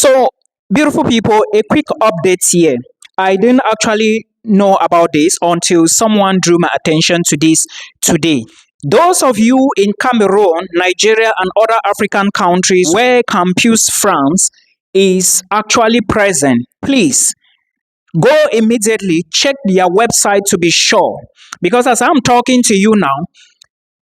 So, beautiful people, a quick update here. I didn't actually know about this until someone drew my attention to this today. Those of you in Cameroon, Nigeria, and other African countries where Campus France is actually present, please go immediately, check their website to be sure. Because as I'm talking to you now,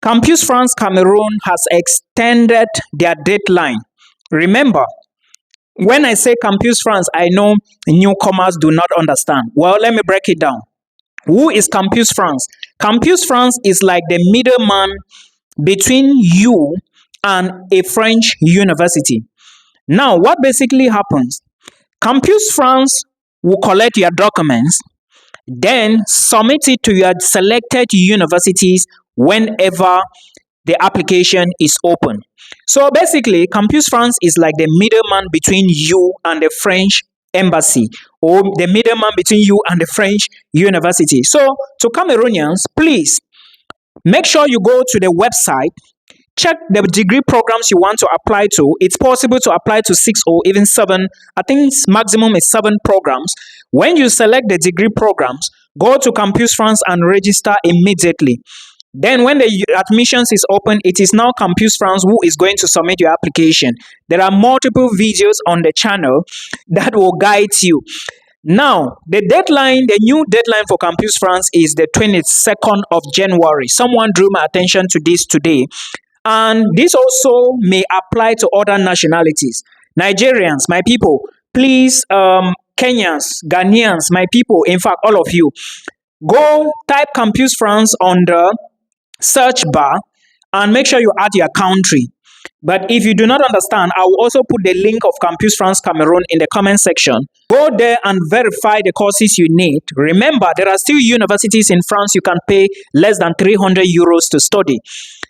Campus France Cameroon has extended their deadline. Remember, when I say Campus France, I know newcomers do not understand. Well, let me break it down. Who is Campus France? Campus France is like the middleman between you and a French university. Now, what basically happens? Campus France will collect your documents, then submit it to your selected universities whenever the application is open. So basically, Campus France is like the middleman between you and the French embassy, or the middleman between you and the French university. So to Cameroonians, please make sure you go to the website, check the degree programs you want to apply to. It's possible to apply to 6 or even 7. I think maximum is 7 programs. When you select the degree programs, go to Campus France and register immediately. Then when the admissions is open, it is now Campus France who is going to submit your application. There are multiple videos on the channel that will guide you. Now, the new deadline for Campus France is the 22nd of January. Someone drew my attention to this today. And this also may apply to other nationalities. Nigerians, my people, please, Kenyans, Ghanaians, my people, in fact, all of you, go type Campus France on the search bar and make sure you add your country. But if you do not understand, I will also put the link of Campus France Cameroon in the comment section. Go there and verify the courses you need. Remember, there are still universities in France you can pay less than 300 euros to study.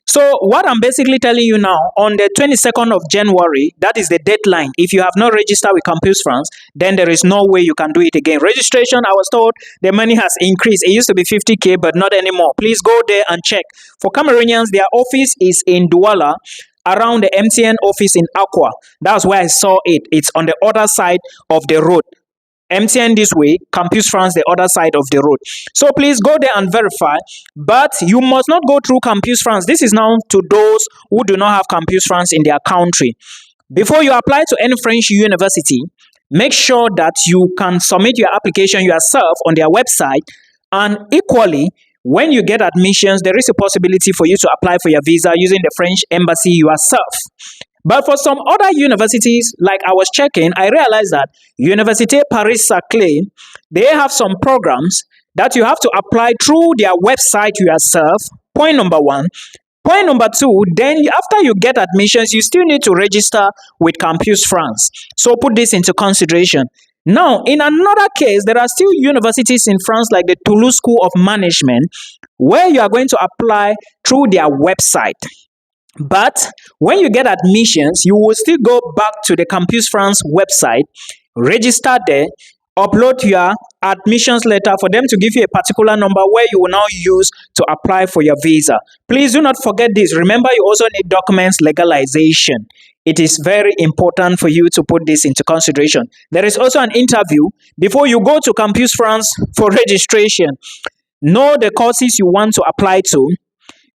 So what I'm basically telling you now, on the 22nd of January, that is the deadline. If you have not registered with Campus France, then there is no way you can do it again. Registration, I was told the money has increased. It used to be 50K, but not anymore. Please go there and check. For Cameroonians, their office is in Douala, around the MTN office in Aqua. That's where I saw it. It's on the other side of the road. MTN this way, Campus France the other side of the road. So please go there and verify. But you must not go through Campus France. This is now to those who do not have Campus France in their country. Before you apply to any French university, make sure that you can submit your application yourself on their website. And equally, when you get admissions, there is a possibility for you to apply for your visa using the French embassy yourself. But for some other universities, like I was checking, I realized that Université Paris-Saclay, they have some programs that you have to apply through their website yourself. Point number 1. Point number 2, then after you get admissions, you still need to register with Campus France. So put this into consideration. Now, in another case, there are still universities in France like the Toulouse School of Management, where you are going to apply through their website. But when you get admissions, you will still go back to the Campus France website, register there, upload your admissions letter for them to give you a particular number where you will now use to apply for your visa. Please do not forget this. Remember, you also need documents legalization. It is very important for you to put this into consideration. There is also an interview before you go to Campus France for registration. Know the courses you want to apply to.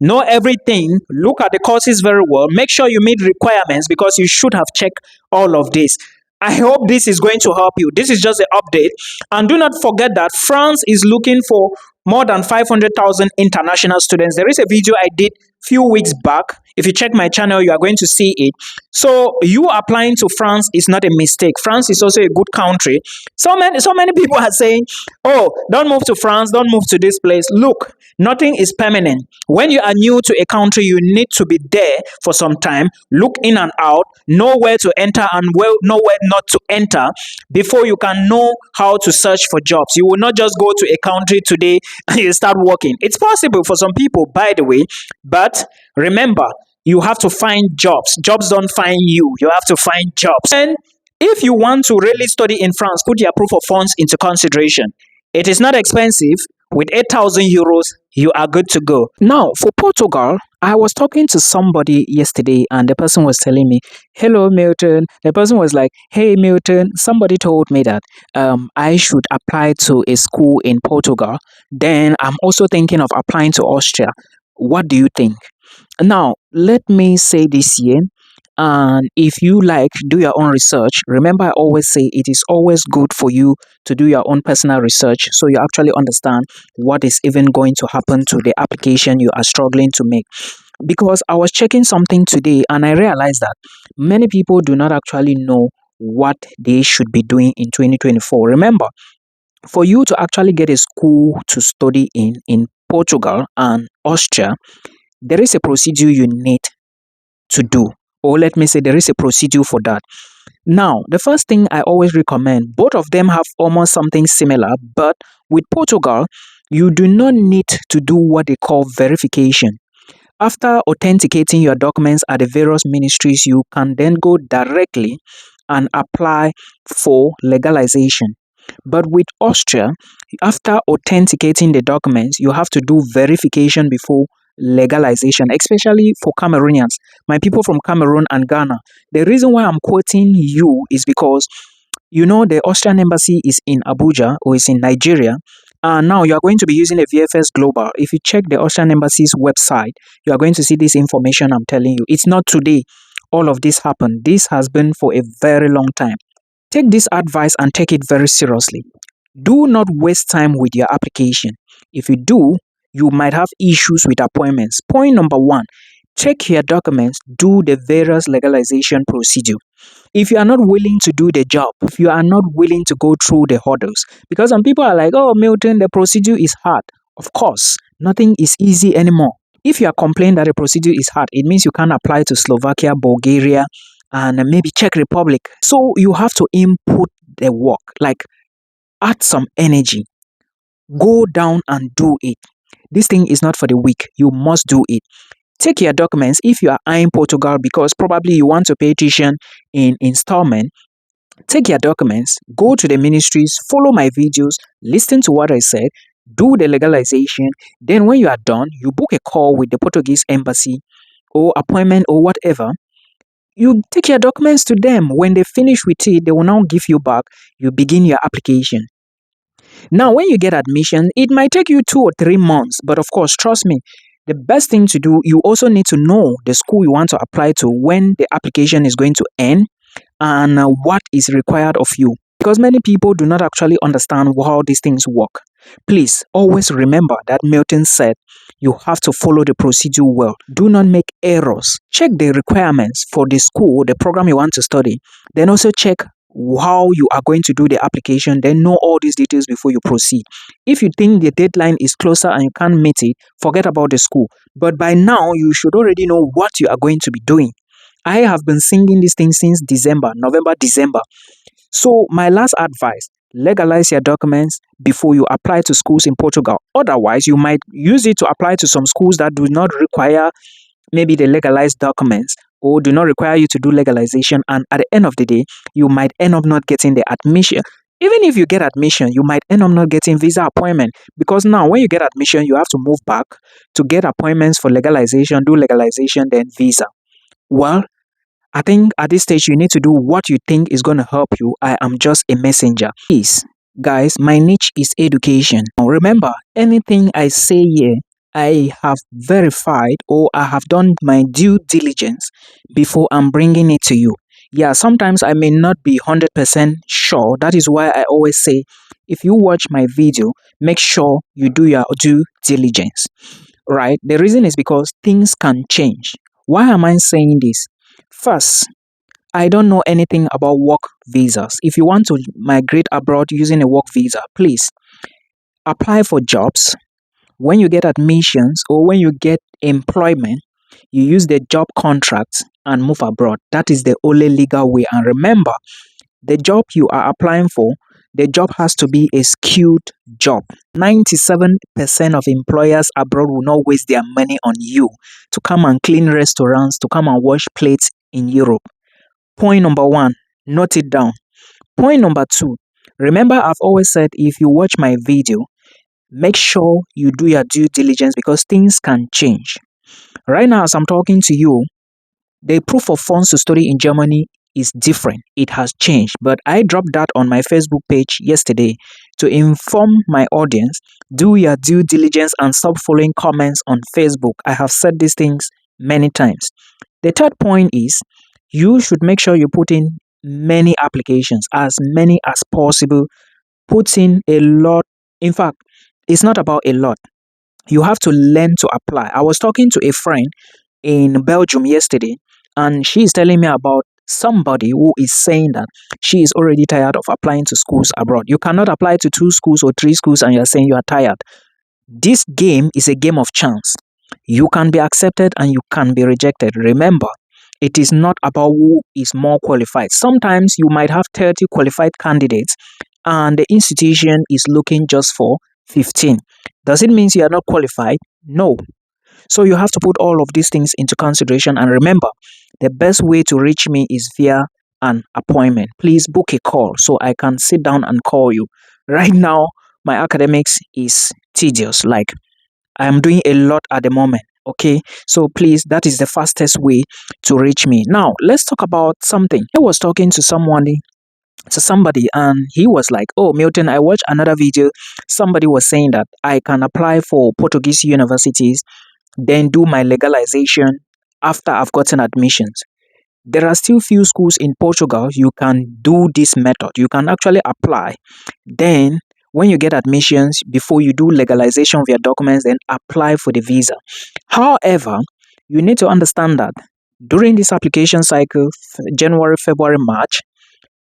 Know everything. Look at the courses very well. Make sure you meet requirements because you should have checked all of this. I hope this is going to help you. This is just an update. And do not forget that France is looking for more than 500,000 international students. There is a video I did few weeks back. If you check my channel, you are going to see it. So you applying to France is not a mistake. France is also a good country. So many people are saying, oh, don't move to France, don't move to this place. Look, nothing is permanent. When you are new to a country, you need to be there for some time. Look in and out, know where to enter and know where not to enter before you can know how to search for jobs. You will not just go to a country today and you start working. It's possible for some people, by the way, but remember, you have to find jobs. Jobs don't find you. You have to find jobs. And if you want to really study in France, put your proof of funds into consideration. It is not expensive. With 8,000 euros, you are good to go. Now, for Portugal, I was talking to somebody yesterday and the person was telling me, "Hello, Milton." The person was like, "Hey, Milton, somebody told me that I should apply to a school in Portugal. Then I'm also thinking of applying to Austria. What do you think?" Now, let me say this here. And if you like, do your own research. Remember, I always say it is always good for you to do your own personal research so you actually understand what is even going to happen to the application you are struggling to make. Because I was checking something today and I realized that many people do not actually know what they should be doing in 2024. Remember, for you to actually get a school to study in Portugal and Austria, there is a procedure you need to do. Or let me say, there is a procedure for that. Now, the first thing I always recommend, both of them have almost something similar, but with Portugal, you do not need to do what they call verification. After authenticating your documents at the various ministries, you can then go directly and apply for legalization. But with Austria, after authenticating the documents, you have to do verification before legalization, especially for Cameroonians, my people from Cameroon and Ghana. The reason why I'm quoting you is because you know the Austrian embassy is in Abuja or is in Nigeria. And now you are going to be using a VFS Global. If you check the Austrian embassy's website, you are going to see this information I'm telling you. It's not today all of this happened. This has been for a very long time. Take this advice and take it very seriously. Do not waste time with your application. If you do, you might have issues with appointments. Point number one, check your documents, do the various legalization procedure. If you are not willing to do the job, if you are not willing to go through the hurdles, because some people are like, "Oh, Milton, the procedure is hard." Of course, nothing is easy anymore. If you are complaining that the procedure is hard, it means you can't apply to Slovakia, Bulgaria, and maybe Czech Republic. So you have to input the work, like add some energy. Go down and do it. This thing is not for the weak. You must do it. Take your documents if you are eyeing Portugal because probably you want to pay tuition in installment. Take your documents, go to the ministries, follow my videos, listen to what I said, do the legalization. Then when you are done, you book a call with the Portuguese embassy or appointment or whatever. You take your documents to them. When they finish with it, they will now give you back. You begin your application. Now, when you get admission, it might take you 2 or 3 months, but of course, trust me, the best thing to do, you also need to know the school you want to apply to, when the application is going to end, and what is required of you. Because many people do not actually understand how these things work. Please always remember that Milton said you have to follow the procedure well. Do not make errors. Check the requirements for the school, the program you want to study. Then also check how you are going to do the application. Then know all these details before you proceed. If you think the deadline is closer and you can't meet it, forget about the school. But by now, you should already know what you are going to be doing. I have been singing this thing since November, December. So my last advice, legalize your documents before you apply to schools in Portugal. Otherwise, you might use it to apply to some schools that do not require maybe the legalized documents or do not require you to do legalization. And at the end of the day, you might end up not getting the admission. Even if you get admission, you might end up not getting visa appointment because now when you get admission, you have to move back to get appointments for legalization, do legalization, then visa. Well, I think at this stage, you need to do what you think is going to help you. I am just a messenger. Please, guys, my niche is education. Now, remember, anything I say here, I have verified or I have done my due diligence before I'm bringing it to you. Yeah, sometimes I may not be 100% sure. That is why I always say, if you watch my video, make sure you do your due diligence. Right? The reason is because things can change. Why am I saying this? First, I don't know anything about work visas. If you want to migrate abroad using a work visa, please apply for jobs. When you get admissions or when you get employment, you use the job contracts and move abroad. That is the only legal way. And remember, the job you are applying for, the job has to be a skilled job. 97% of employers abroad will not waste their money on you to come and clean restaurants, to come and wash plates in Europe. Point number one, note it down. Point number two, remember I've always said if you watch my video, make sure you do your due diligence because things can change. Right now, as I'm talking to you, the proof of funds to study in Germany is different. It has changed. But I dropped that on my Facebook page yesterday to inform my audience. Do your due diligence and stop following comments on Facebook. I have said these things many times. The third point is you should make sure you put in many applications, as many as possible. Put in a lot. In fact, it's not about a lot. You have to learn to apply. I was talking to a friend in Belgium yesterday, and she is telling me about somebody who is saying that she is already tired of applying to schools abroad. You cannot apply to 2 schools or 3 schools and you're saying you are tired. This game is a game of chance. You can be accepted and you can be rejected. Remember, it is not about who is more qualified. Sometimes you might have 30 qualified candidates and the institution is looking just for 15. Does it mean you are not qualified? No. So you have to put all of these things into consideration, and remember, the best way to reach me is via an appointment. Please book a call so I can sit down and call you. Right now, my academics is tedious. Like, I am doing a lot at the moment. Okay, so please, that is the fastest way to reach me. Now, let's talk about something. I was talking to somebody and he was like, oh Milton, I watched another video. Somebody was saying that I can apply for Portuguese universities, then do my legalization after I've gotten admissions. There are still few schools in Portugal you can do this method. You can actually apply. Then when you get admissions, before you do legalization of your documents, then apply for the visa. However, you need to understand that during this application cycle, January, February, March,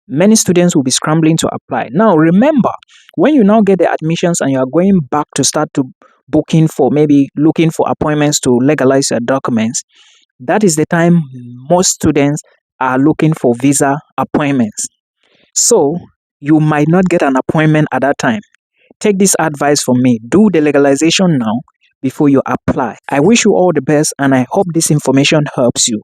many students will be scrambling to apply. Now, remember, when you now get the admissions and you are going back to start to booking for maybe looking for appointments to legalize your documents, that is the time most students are looking for visa appointments. So, you might not get an appointment at that time. Take this advice from me. Do the legalization now before you apply. I wish you all the best and I hope this information helps you.